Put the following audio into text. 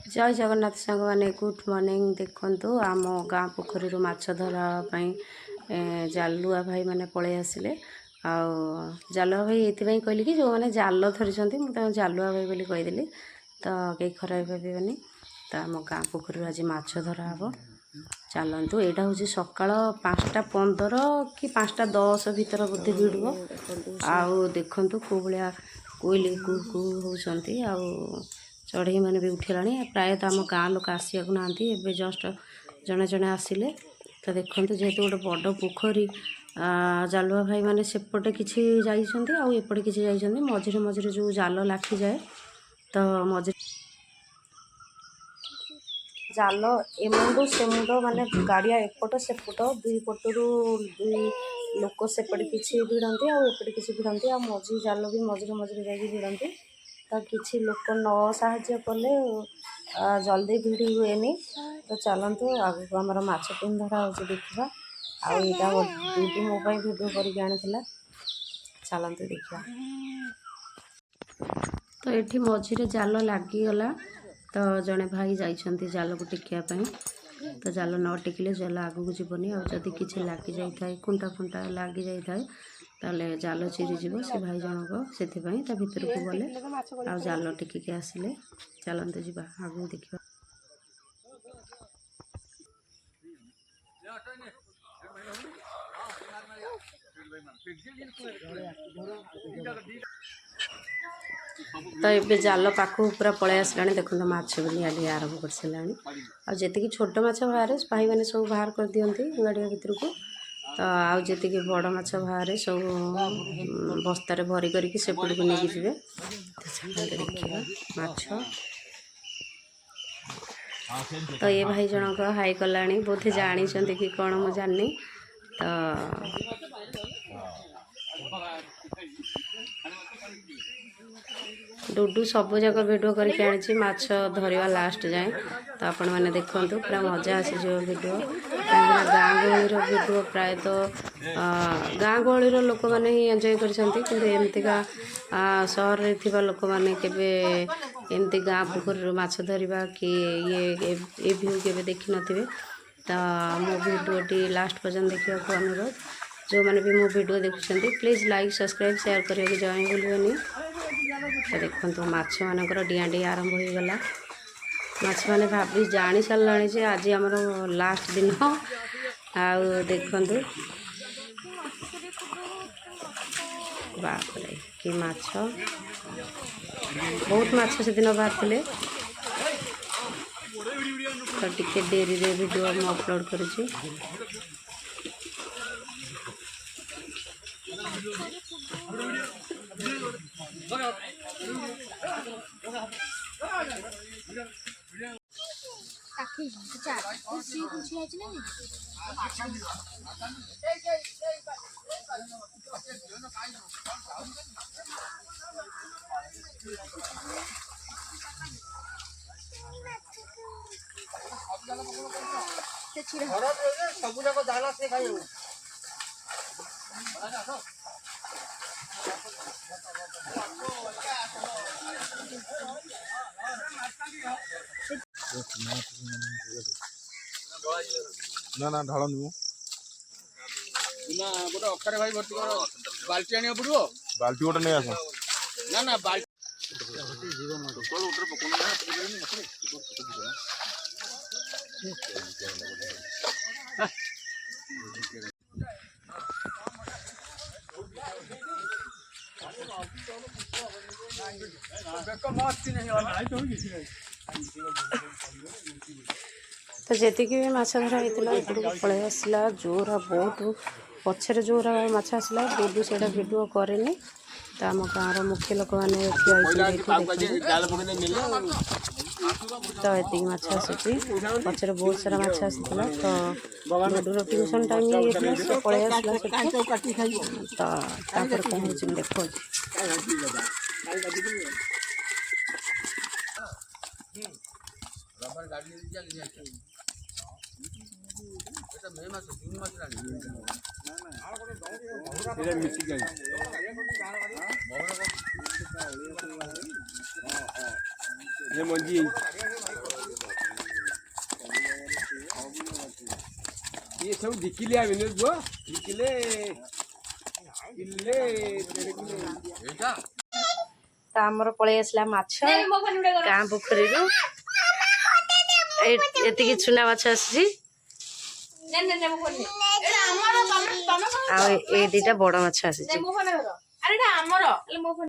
जय जगन्नाथ सांग मैंने गुड मॉर्निंग। देखु आम गाँ पोखरी माछ धरापी जालुआ भाई मैंने पलि आसिले। जालुआ भाई ये कहली कि जो मैंने जाल धरी मुझे जालुआ भाई बोली कहीदेली तो कहीं खराब भावेनि। तो आम गाँ पोखरी आज माछ धरा हम। चलतु यहाँ हूँ सकाल 5:15 कि 5:10 भितर बोधे भिड़ो। आउ देखु कौ भाया कोईली कु कु होती चढ़ई मैंने भी उठेला। प्रायतः आम गाँ लोक आसिया ना एवं जस्ट जड़े जड़े आसिले। तो देखो जेहेतु गोटे बड़ पोखरी जालुआ भाई मैंने सेपटे किसी जापटे किसी जाइए मझे मझे जो जाल लाखी जाए तो मझे जाल एमुंडू से मुंड माने गाड़िया एपट सेपट दुई पटरू दुई लोक सेपटे किसी भिड़ती आउटे किसी भिड़ती मझी जाल भी मझे मझे जा भिड़ती। तो किसी लोक न साहाय्य कले जल्दी भिड़ी हुए। तो चलतु आगे आमर माछ केम धरा हो देखा। आईटा दीदी मो भिडियो करके आनी। चलतु देखा। तो ये मझे जाल लगिगला। तो जड़े भाई जाइछन्ति जाल को टेकियापाई। तो जाल न टेकिले जाल आगू जीवनी। आदि किसी लगी जाए खुंटा खुंटा लगी जाए ताले जाल चिरीज से भाई जनक से भितर को गले आ जाल टेकिक आसिले। चलते जा आगू देखा। तो ये जाल पाखु पूरा पलि आसला। देखो माछ भी निया आरंभ कर सारा। आती छोट माछ बाहर भाई मैंने सब बाहर कर दिखती गाड़िया भितर को। तो आती बड़ माछ बाहर सब बस्तार भरी करके सेपट को लेकिन जी। देखिए माछ। तो ये भाई जनक हाई कला बोधे जानी कि कौन मुझे जानी। तो डुडू सब जाक भिडियो करके आनी माछ धरवा लास्ट जाए। तो आपण मैंने देखु पूरा मजा आसी भिडियो। कहीं गाँ गहली भिडियो प्रायतः गाँ गहली लोक मैंने ही एंजॉय करमतिका सहर में लोक मैंने केमती गाँ पोखरी माछ धरवा कि ये व्यू के देखी नथिबे। तो मो भिडियोटी लास्ट पर्यंत देखा अनुरोध। जो मैंने भी मो भिडियो देखुं प्लीज लाइक सब्सक्राइब शेयर करने जॉइन भूलि। तो देखो माछ मानकर डिया डिया आरंभ हो गला। माछ मैंने भाभी जानी सारे आज आमर लास्ट दिन। आउ देखु बाप रे कि माछ बहुत माछ से दिन बाहर थे। तो टिके डेरी रे वीडियो मैं अपलोड करुँची। सब जाक जाला से खाई ना ना ढाल ना गोटे अखारे भाई भर्ती कर बाल्टी आने पड़ो। बाल्टी गोटे नहीं आस ना ना बाल्टी तो जी भी माछ धरा होता एपटू पलि आसला जोरा बहुत पचर जोरा माछ आसला। डुडू से भिडियो कैनि। तो आम गाँव मुख्य लोक मैंने तो ये माछ आसूँ पचर बहुत सारा माछ आसाला। तो डुडूर ट्यूशन टाइम ये से पलि आसला। तो कौन देखो मंजी ये सब दिखिले आ बिने जो दिखिले किले एटा ତ ଆମର ପଳେଇ ଆସିଲା ମାଛ ଗାଁ ପୋଖରୀରୁ ଏତିକି ଚୁନା ମାଛ ଆସିଛି ଆଉ ଏ ଦିଟା ବଡ ମାଛ ଆସିଛି।